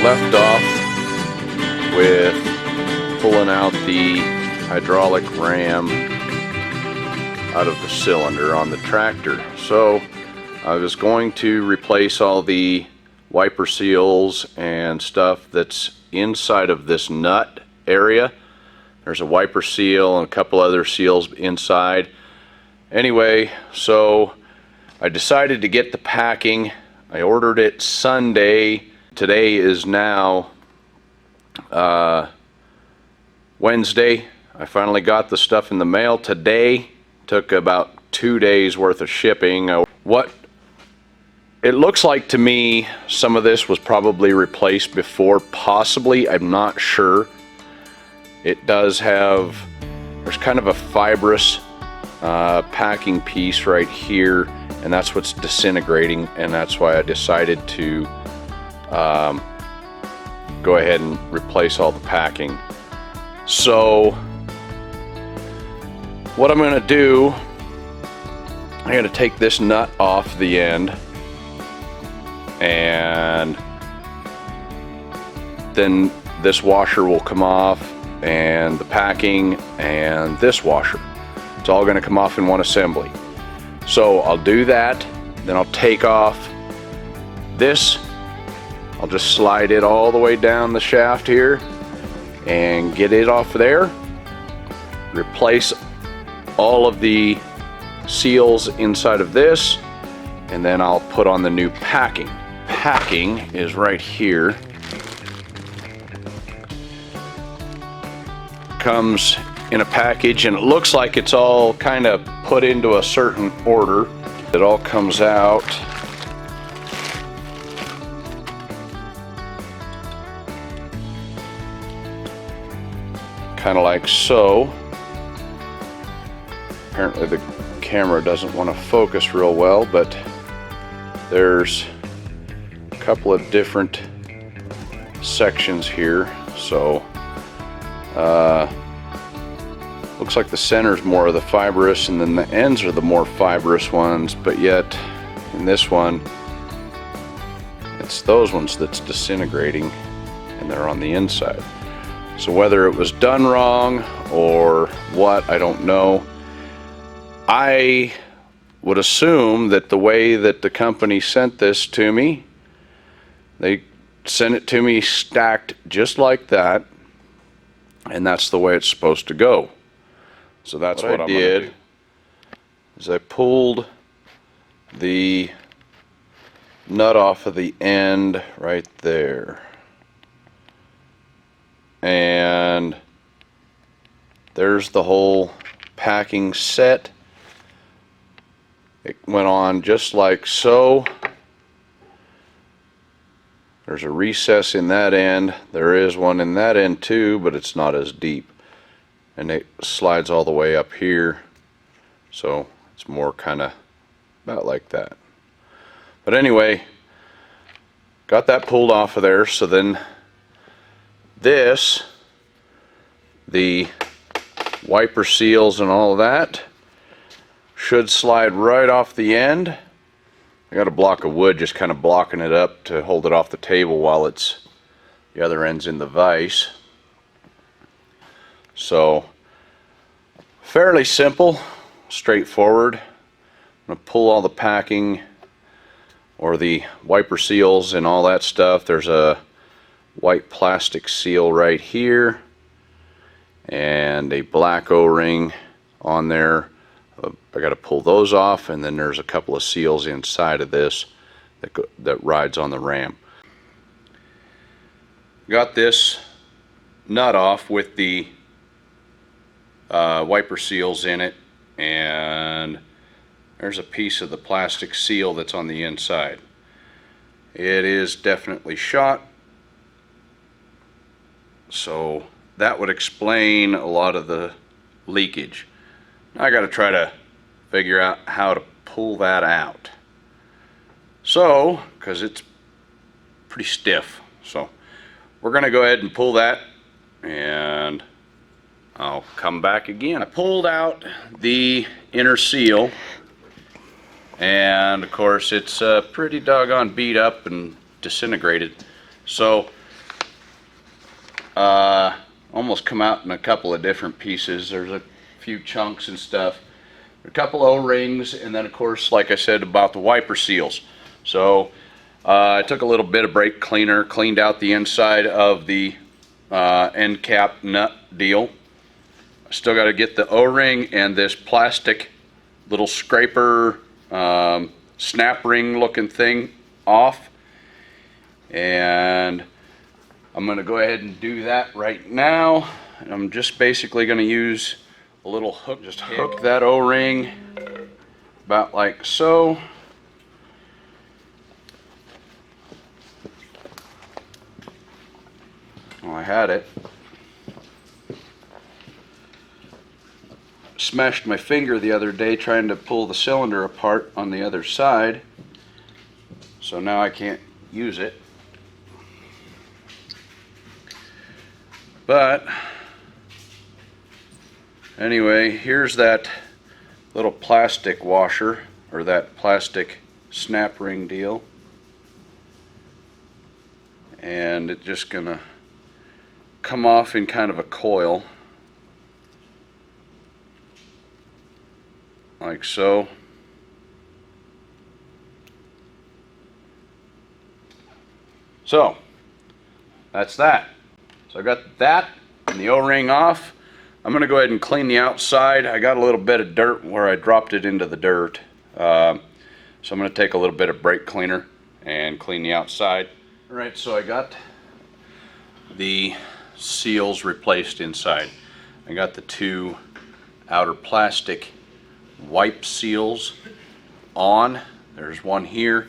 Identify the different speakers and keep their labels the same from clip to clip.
Speaker 1: left off with pulling out the hydraulic ram out of the cylinder on the tractor. So I was going to replace all the wiper seals and stuff that's inside of this nut area. There's a wiper seal and a couple other seals inside. Anyway, so I decided to get the packing. I ordered it Sunday. Today is now Wednesday. I finally got the stuff in the mail today. Took about 2 days worth of shipping. What it looks like to me, some of this was probably replaced before, possibly, I'm not sure. It does have, there's kind of a fibrous packing piece right here, and that's what's disintegrating, and that's why I decided to go ahead and replace all the packing. So what I'm going to do, I'm going to take this nut off the end, and then this washer will come off, and the packing and this washer. It's all going to come off in one assembly. So I'll do that, then I'll take off this. I'll just slide it all the way down the shaft here and get it off there. Replace all of the seals inside of this, and then I'll put on the new packing. Packing is right here. Comes in a package, and it looks like it's all kind of put into a certain order. It all comes out kind of like so. Apparently the camera doesn't want to focus real well, but there's a couple of different sections here. So looks like the center is more of the fibrous, and then the ends are the more fibrous ones, but yet in this one it's those ones that's disintegrating, and they're on the inside. So whether it was done wrong or what, I don't know. I would assume that the way that the company sent this to me, they sent it to me stacked just like that, and that's the way it's supposed to go. So that's what I did. Is I pulled the nut off of the end right there, and there's the whole packing set. It went on just like so. There's a recess in that end. There is one in that end too, but it's not as deep. And it slides all the way up here. So it's more kind of about like that. But anyway, got that pulled off of there. So then this, the wiper seals and all of that, should slide right off the end. I got a block of wood just kind of blocking it up to hold it off the table while it's the other end's in the vise. So fairly simple, straightforward. I'm going to pull all the packing or the wiper seals and all that stuff. There's a white plastic seal right here and a black O-ring on there. I got to pull those off, and then there's a couple of seals inside of this that rides on the ram. Got this nut off with the wiper seals in it, and there's a piece of the plastic seal that's on the inside. It is definitely shot, so that would explain a lot of the leakage. Now I got to try to figure out how to pull that out. So, because it's pretty stiff, so we're going to go ahead and pull that, and I'll come back again. I pulled out the inner seal, and of course it's pretty doggone beat up and disintegrated. So almost come out in a couple of different pieces. There's a few chunks and stuff, a couple O-rings, and then of course, like I said about the wiper seals. So I took a little bit of brake cleaner, cleaned out the inside of the end cap nut deal. Still got to get the O-ring and this plastic little scraper snap ring looking thing off, and I'm going to go ahead and do that right now. I'm just basically going to use a little hook, just hook that O-ring about like so. Well, I had it. Smashed my finger the other day trying to pull the cylinder apart on the other side, so now I can't use it. But anyway, here's that little plastic washer, or that plastic snap ring deal, and it's just gonna come off in kind of a coil like so. So that's that. So I got that and the O-ring off. I'm going to go ahead and clean the outside. I got a little bit of dirt where I dropped it into the dirt. So I'm going to take a little bit of brake cleaner and clean the outside. Alright, so I got the seals replaced inside. I got the two outer plastic wipe seals on. There's one here,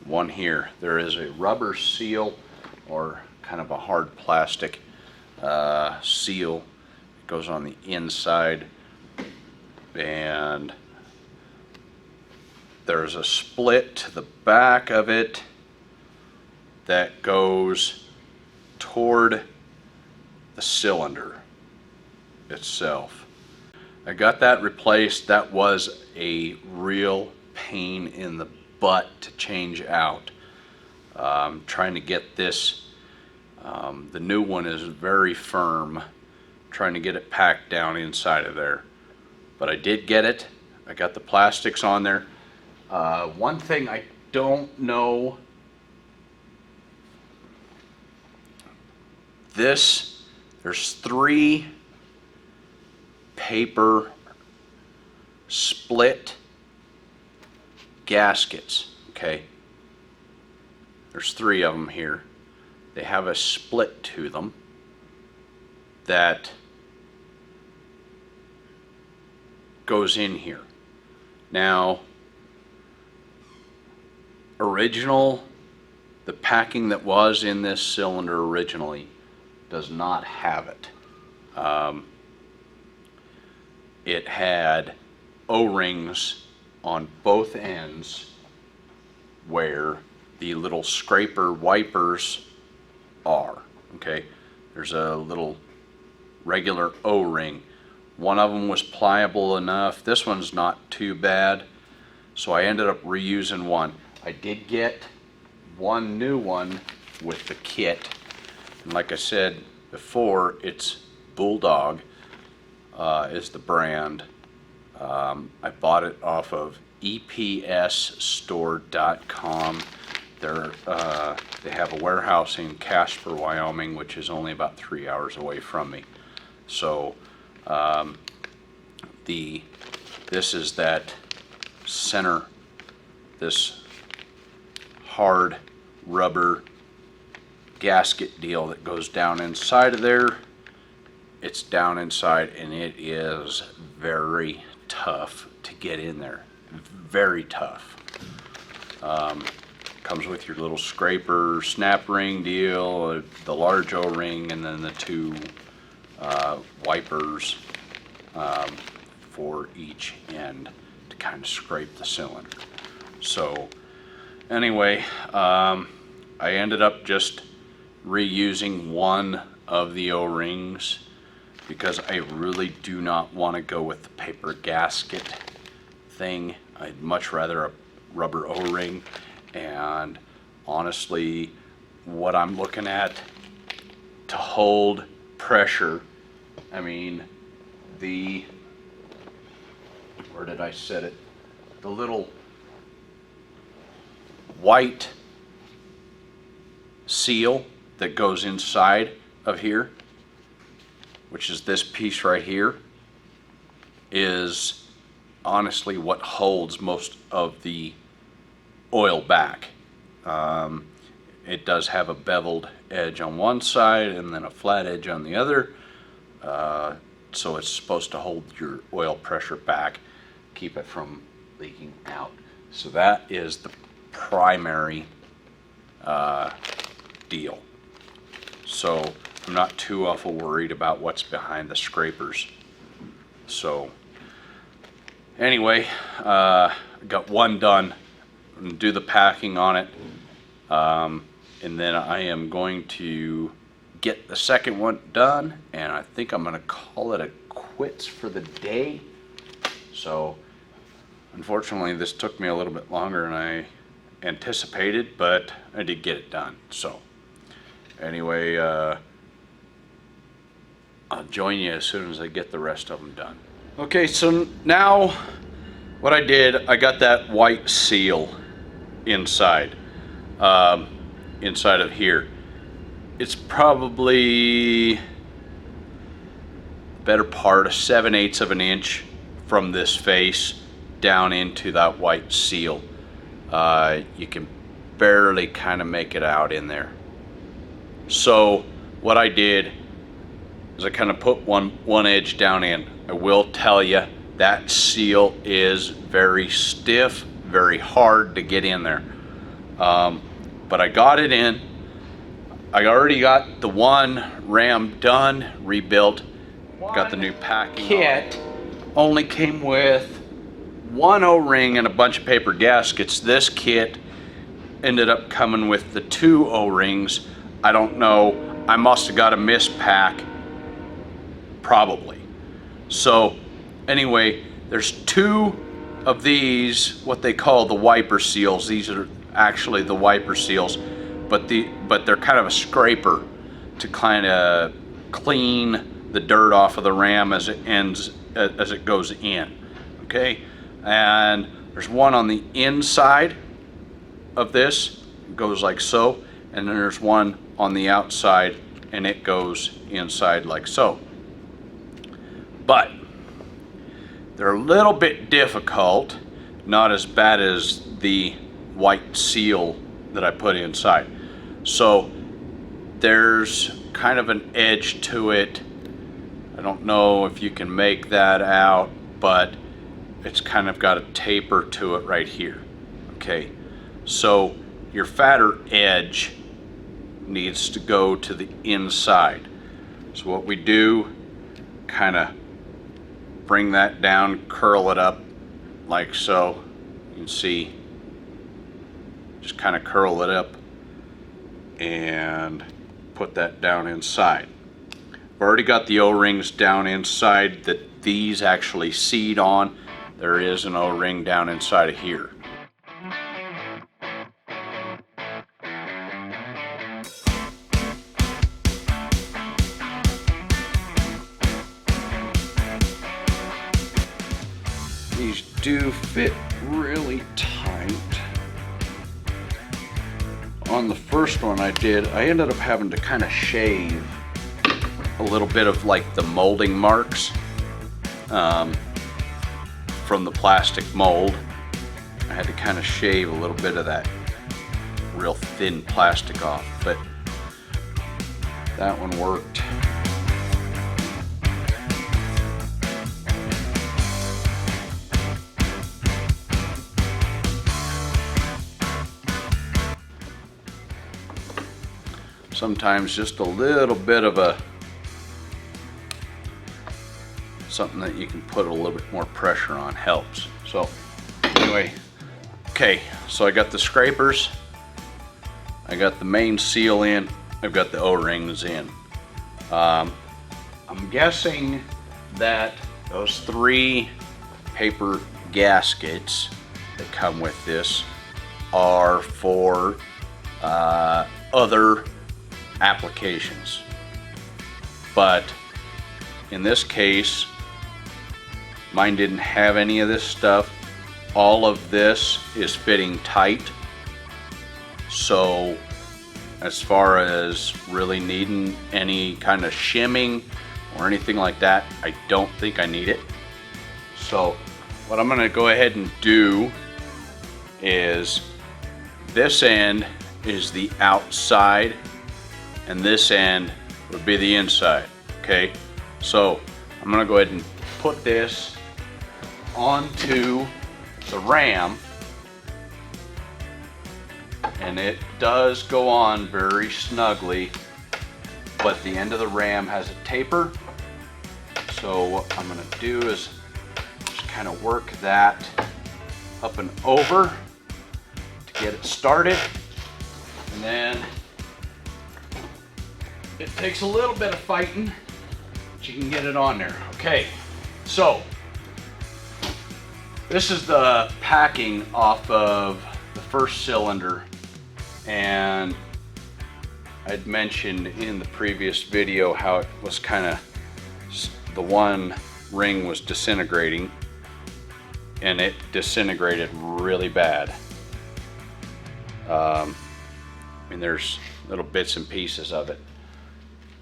Speaker 1: one here. There is a rubber seal, or kind of a hard plastic seal. It goes on the inside, and there's a split to the back of it that goes toward the cylinder itself. I got that replaced. That was a real pain in the butt to change out. Trying to get this, the new one is very firm, trying to get it packed down inside of there. But I did get it. I got the plastics on there. One thing I don't know, there's 3 paper split gaskets, okay? There's 3 of them here. They have a split to them that goes in here. Now, the packing that was in this cylinder originally does not have it. It had O-rings on both ends where the little scraper wipers are. Okay, there's a little regular O-ring. One of them was pliable enough. This one's not too bad, so I ended up reusing one. I did get one new one with the kit, and like I said before, it's Bulldog is the brand. I bought it off of EPSstore.com. They have a warehouse in Casper, Wyoming, which is only about 3 hours away from me. So this is that center, this hard rubber gasket deal that goes down inside of there. It's down inside, and it is very tough to get in there. Very tough. Comes with your little scraper snap ring deal, the large O-ring, and then the 2 wipers for each end to kind of scrape the cylinder. So anyway, I ended up just reusing one of the O-rings because I really do not want to go with the paper gasket thing. I'd much rather a rubber O-ring, and honestly what I'm looking at to hold pressure, I mean, where did I set it? The little white seal that goes inside of here, which is this piece right here, is honestly what holds most of the oil back. It does have a beveled edge on one side and then a flat edge on the other, so it's supposed to hold your oil pressure back, keep it from leaking out. So that is the primary deal. So I'm not too awful worried about what's behind the scrapers. So anyway, got one done. I'm gonna do the packing on it, and then I am going to get the second one done, and I think I'm gonna call it a quits for the day. So unfortunately this took me a little bit longer than I anticipated, but I did get it done. So anyway, I'll join you as soon as I get the rest of them done. Okay, so now what I did, I got that white seal inside, inside of here. It's probably better part of 7/8 of an inch from this face down into that white seal. You can barely kind of make it out in there. So what I did is I kind of put one edge down in. I will tell you that seal is very stiff, very hard to get in there. But I got it in. I already got the one ram done, rebuilt, got the new packing kit. Only came with one O-ring and a bunch of paper gaskets. This kit ended up coming with the 2 O-rings. I don't know, I must have got a mispack, probably. So anyway, there's 2 of these, what they call the wiper seals. These are actually the wiper seals, but they're kind of a scraper to kind of clean the dirt off of the ram as it goes in. Okay, and there's one on the inside of this, it goes like so, and then there's one on the outside and it goes inside like so. But they're a little bit difficult, not as bad as the white seal that I put inside. So there's kind of an edge to it. I don't know if you can make that out, but it's kind of got a taper to it right here. Okay, so your fatter edge needs to go to the inside. So what we do, kind of bring that down, curl it up like so. You can see, just kind of curl it up and put that down inside. I've already got the O-rings down inside that these actually seat on. There is an O-ring down inside of here. These do fit really tight. On the first one I ended up having to kind of shave a little bit of like the molding marks from the plastic mold. I had to kind of shave a little bit of that real thin plastic off, but that one worked. Sometimes just a little bit of something that you can put a little bit more pressure on helps. So anyway, okay, so I got the scrapers, I got the main seal in, I've got the O-rings in. I'm guessing that those 3 paper gaskets that come with this are for other applications. But in this case, mine didn't have any of this stuff. All of this is fitting tight. So as far as really needing any kind of shimming or anything like that, I don't think I need it. So what I'm gonna go ahead and do is, this end is the outside and this end would be the inside. Okay, so I'm gonna go ahead and put this onto the ram, and it does go on very snugly, but the end of the ram has a taper. So what I'm gonna do is just kind of work that up and over to get it started, and then it takes a little bit of fighting, but you can get it on there. Okay, so this is the packing off of the first cylinder, and I'd mentioned in the previous video how it was kind of, the one ring was disintegrating, and it disintegrated really bad. I mean, there's little bits and pieces of it.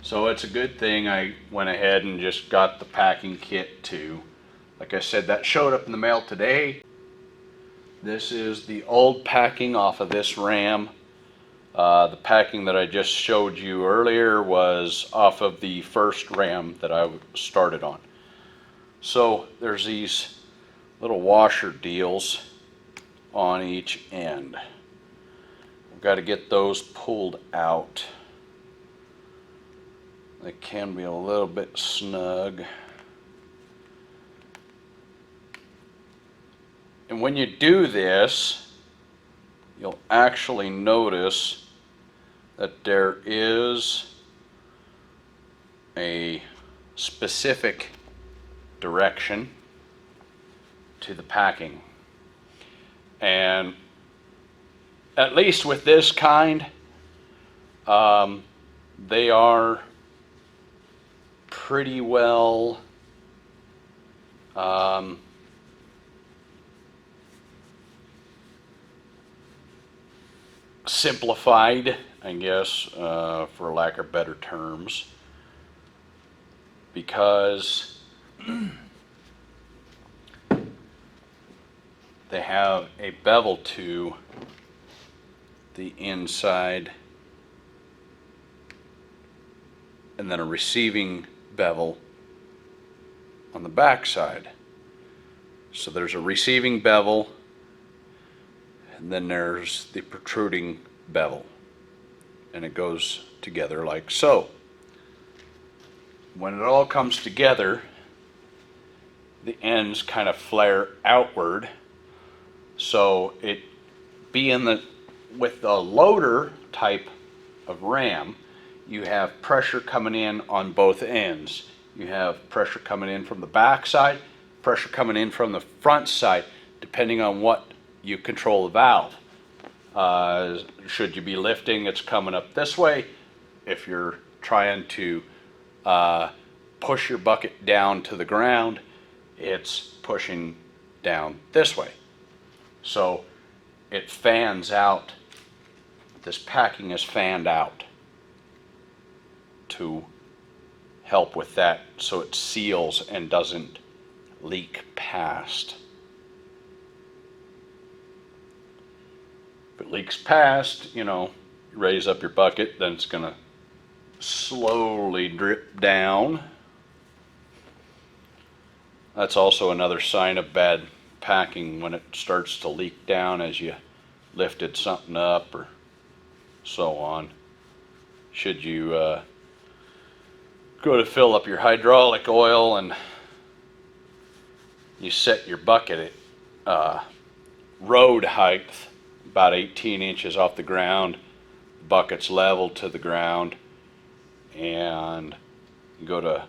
Speaker 1: So it's a good thing I went ahead and just got the packing kit too. Like I said, that showed up in the mail today. This is the old packing off of this ram. The packing that I just showed you earlier was off of the first ram that I started on. So there's these little washer deals on each end. We've got to get those pulled out. They can be a little bit snug. And when you do this, you'll actually notice that there is a specific direction to the packing. And at least with this kind, they are pretty well simplified, I guess, for lack of better terms, because they have a bevel to the inside and then a receiving bevel on the back side. So there's a receiving bevel, and then there's the protruding bevel, and it goes together like so. When it all comes together, the ends kind of flare outward, so it being with the loader type of ram, you have pressure coming in on both ends. You have pressure coming in from the back side, pressure coming in from the front side, depending on what you control the valve. Should you be lifting, it's coming up this way. If you're trying to push your bucket down to the ground, it's pushing down this way. So it fans out. This packing is fanned out to help with that, so it seals and doesn't leak past. If it leaks past, you know, you raise up your bucket, then it's gonna slowly drip down. That's also another sign of bad packing, when it starts to leak down as you lifted something up or so on. Should you go to fill up your hydraulic oil and you set your bucket at road height, about 18 inches off the ground, the bucket's level to the ground, and you go to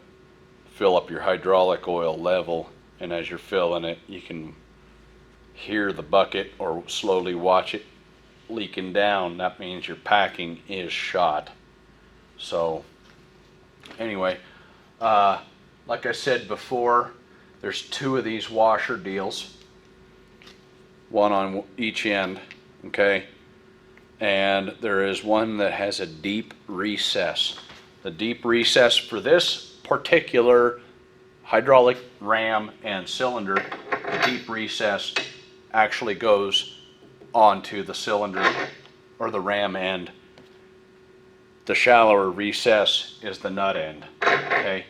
Speaker 1: fill up your hydraulic oil level, and as you're filling it, you can hear the bucket or slowly watch it leaking down. That means your packing is shot. So anyway, Like I said before, there's 2 of these washer deals, one on each end, okay? And there is one that has a deep recess. The deep recess for this particular hydraulic ram and cylinder, the deep recess actually goes onto the cylinder or the ram end. The shallower recess is the nut end, okay?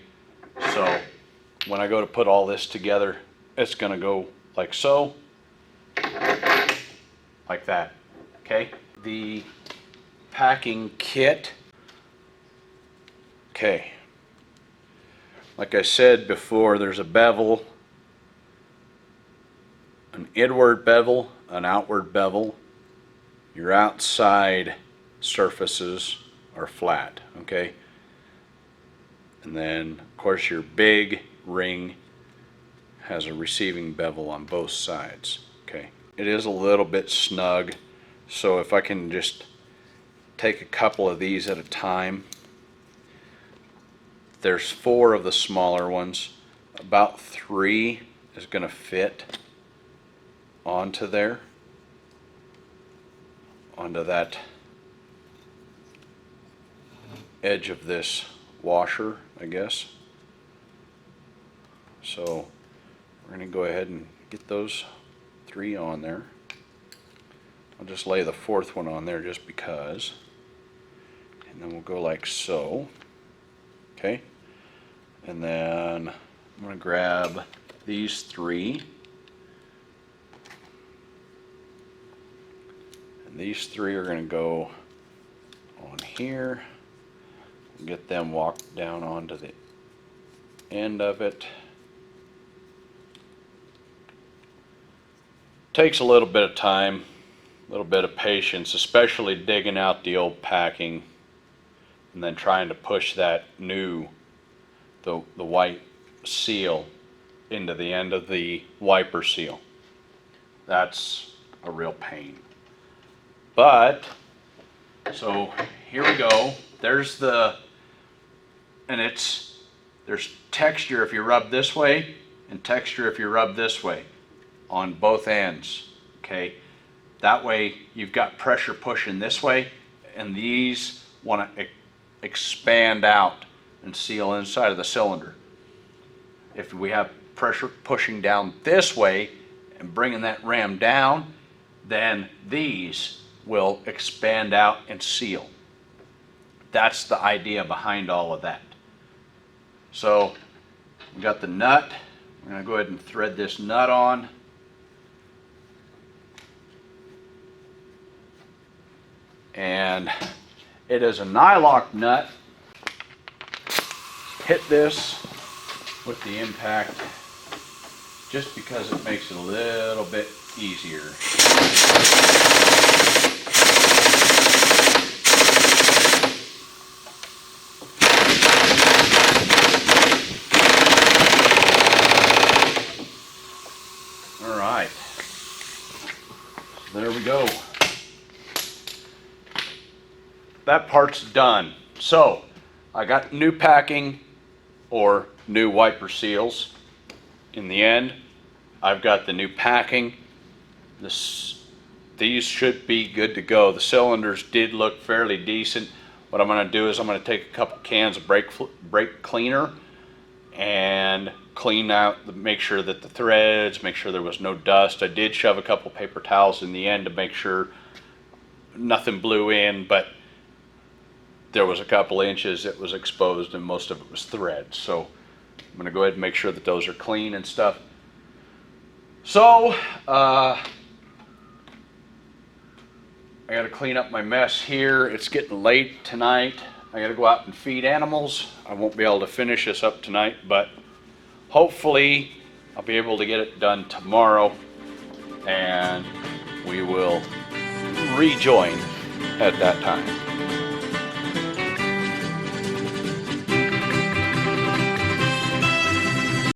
Speaker 1: So when I go to put all this together, it's gonna go like so, like that, okay? The packing kit, okay, like I said before, there's a bevel, an inward bevel, an outward bevel. Your outside surfaces are flat, okay? And then, of course, your big ring has a receiving bevel on both sides, okay? It is a little bit snug, so if I can just take a couple of these at a time. There's 4 of the smaller ones. About 3 is going to fit onto there, onto that edge of this washer, I guess. So we're going to go ahead and get those 3 on there. I'll just lay the 4th one on there just because, and then we'll go like so, okay? And then I'm going to grab these 3, and these 3 are going to go on here. Get them walked down onto the end of it. Takes a little bit of time, a little bit of patience, especially digging out the old packing and then trying to push that new, the white seal into the end of the wiper seal. That's a real pain. But, so here we go. There's the, and there's texture if you rub this way and texture if you rub this way on both ends, okay? That way you've got pressure pushing this way, and these want to expand out and seal inside of the cylinder. If we have pressure pushing down this way and bringing that ram down, then these will expand out and seal. That's the idea behind all of that. So we got the nut. We're going to go ahead and thread this nut on. And it is a nylock nut. Hit this with the impact just because it makes it a little bit easier. All right, there we go. That part's done. So I got new packing or new wiper seals in the end. I've got the new packing. These should be good to go. The cylinders did look fairly decent. What I'm going to do is I'm going to take a couple cans of brake cleaner and clean out, make sure that the threads, make sure there was no dust. I did shove a couple paper towels in the end to make sure nothing blew in, but there was a couple inches that was exposed and most of it was thread. So I'm going to go ahead and make sure that those are clean and stuff. So I got to clean up my mess here. It's getting late tonight. I got to go out and feed animals. I won't be able to finish this up tonight, but hopefully I'll be able to get it done tomorrow and we will rejoin at that time.